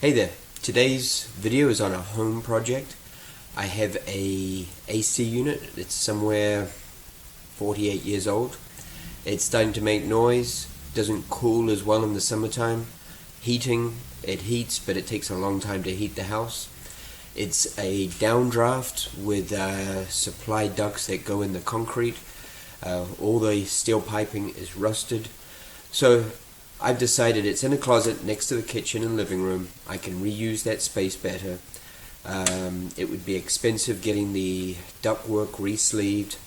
Hey there, today's video is on a home project. I have a AC unit. It's somewhere 48 years old. It's starting to make noise, doesn't cool as well in the summertime. Heating, it heats, but it takes a long time to heat the house. It's a downdraft with supply ducts that go in the concrete. All the steel piping is rusted. So I've decided it's in a closet next to the kitchen and living room. I can reuse that space better. It would be expensive getting the ductwork re-sleeved.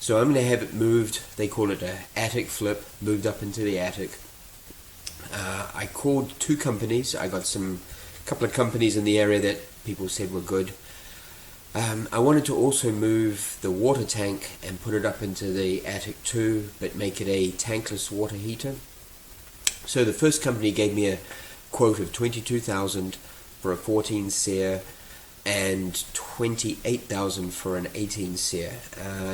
So I'm going to have it moved. They call it an attic flip, moved up into the attic. I called two companies. I got a couple of companies in the area that people said were good. I wanted to also move the water tank and put it up into the attic too, but make it a tankless water heater. So the first company gave me a quote of $22,000 for a 14 SEER and $28,000 for an 18 SEER.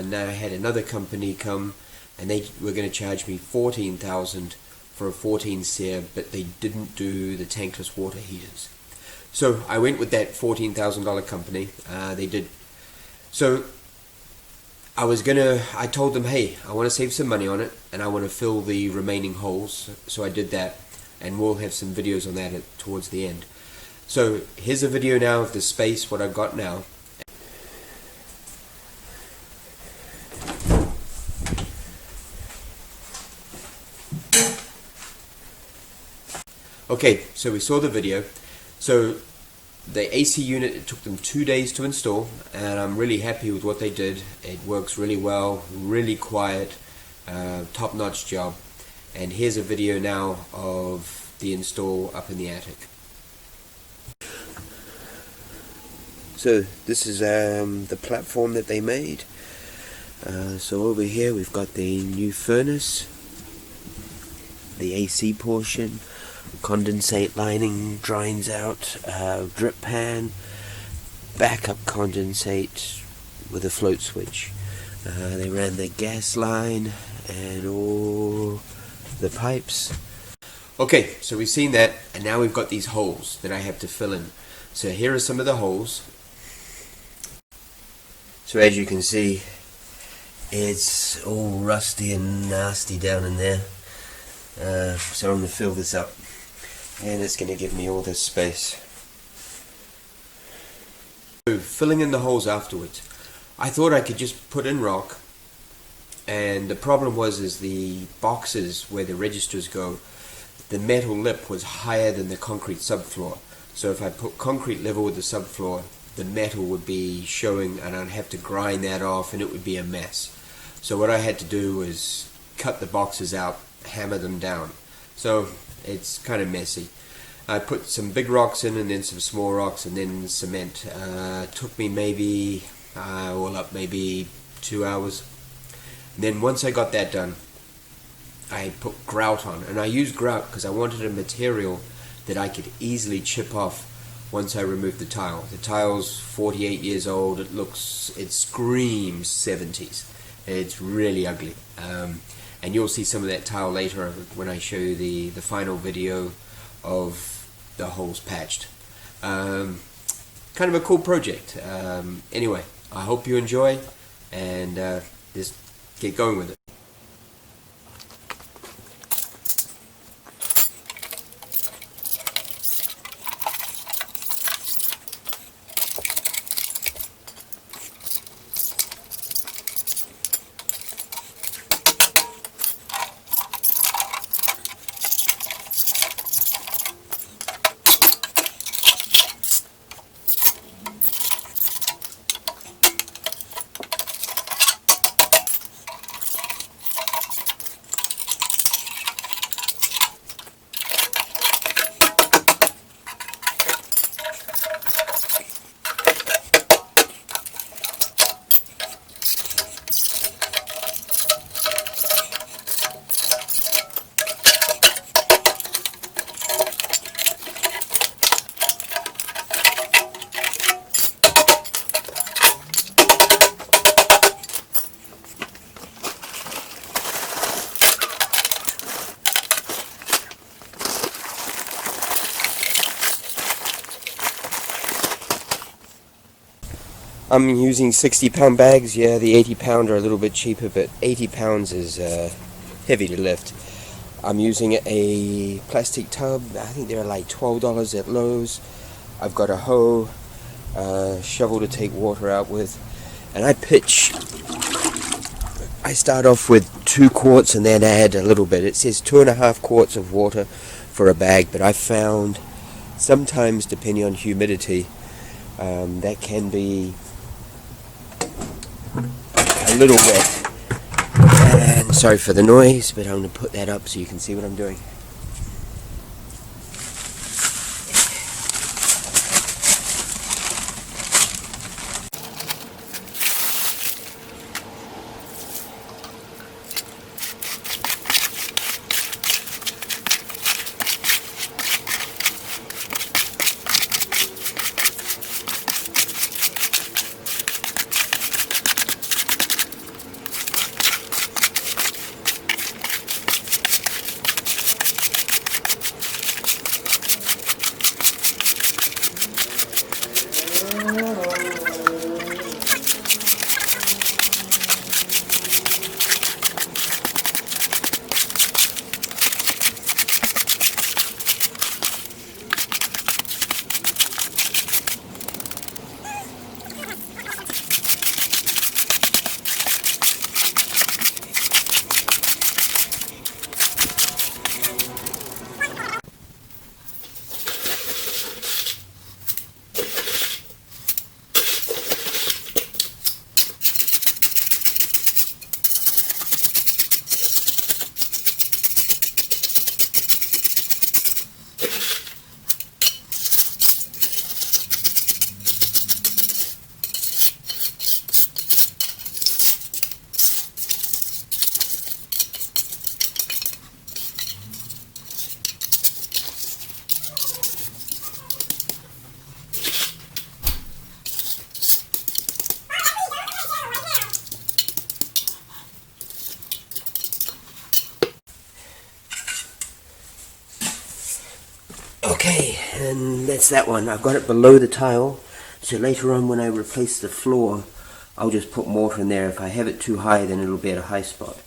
Now I had another company come and they were going to charge me $14,000 for a 14 SEER, but they didn't do the tankless water heaters. So I went with that $14,000 company. They did. So I told them, hey, I want to save some money on it and I want to fill the remaining holes. So I did that, and we'll have some videos on that towards the end. So here's a video now of the space, what I've got now. Okay, so we saw the video. So the AC unit, it took them 2 days to install, and I'm really happy with what they did. It works really well, really quiet, top-notch job. And here's a video now of the install up in the attic. So this is the platform that they made. So over here we've got the new furnace, the AC portion, condensate lining drains out, drip pan, backup condensate with a float switch. They ran the gas line and all the pipes. Okay, so we've seen that, and now we've got these holes that I have to fill in. So here are some of the holes. So as you can see, it's all rusty and nasty down in there. So I'm going to fill this up, and it's going to give me all this space. So filling in the holes afterwards, I thought I could just put in rock, and the problem is the boxes where the registers go, the metal lip was higher than the concrete subfloor. So if I put concrete level with the subfloor, the metal would be showing, and I'd have to grind that off, and it would be a mess. So what I had to do was cut the boxes out, hammer them down. So it's kind of messy. I put some big rocks in, and then some small rocks, and then cement. Took me maybe all up maybe 2 hours. And then once I got that done, I put grout on, and I used grout because I wanted a material that I could easily chip off once I removed the tile. The tile's 48 years old. It screams 70s. It's really ugly. And you'll see some of that tile later when I show you the final video of the holes patched. Kind of a cool project. Anyway, I hope you enjoy, and just get going with it. I'm using 60-pound bags. Yeah, the 80-pound are a little bit cheaper, but 80 pounds is heavy to lift. I'm using a plastic tub. I think they're like $12 at Lowe's. I've got a hoe, shovel to take water out with, and I start off with 2 quarts and then add a little bit. It says 2.5 quarts of water for a bag, but I found sometimes, depending on humidity, that can be a little wet. And sorry for the noise, but I'm going to put that up so you can see what I'm doing. Okay, and that's that one. I've got it below the tile, so later on when I replace the floor, I'll just put mortar in there. If I have it too high, then it'll be at a high spot.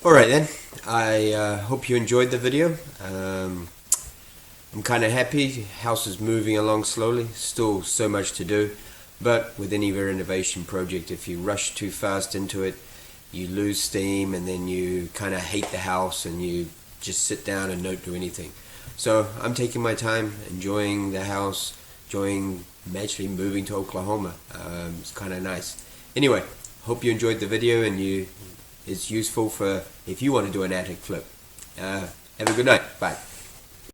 Alright then, I hope you enjoyed the video. I'm kind of happy. House is moving along slowly, still so much to do, but with any renovation project, if you rush too fast into it, you lose steam and then you kind of hate the house and you just sit down and don't do anything. So I'm taking my time, enjoying the house, enjoying actually moving to Oklahoma. It's kind of nice. Anyway, hope you enjoyed the video and it's useful for if you want to do an attic flip. Have a good night. Bye.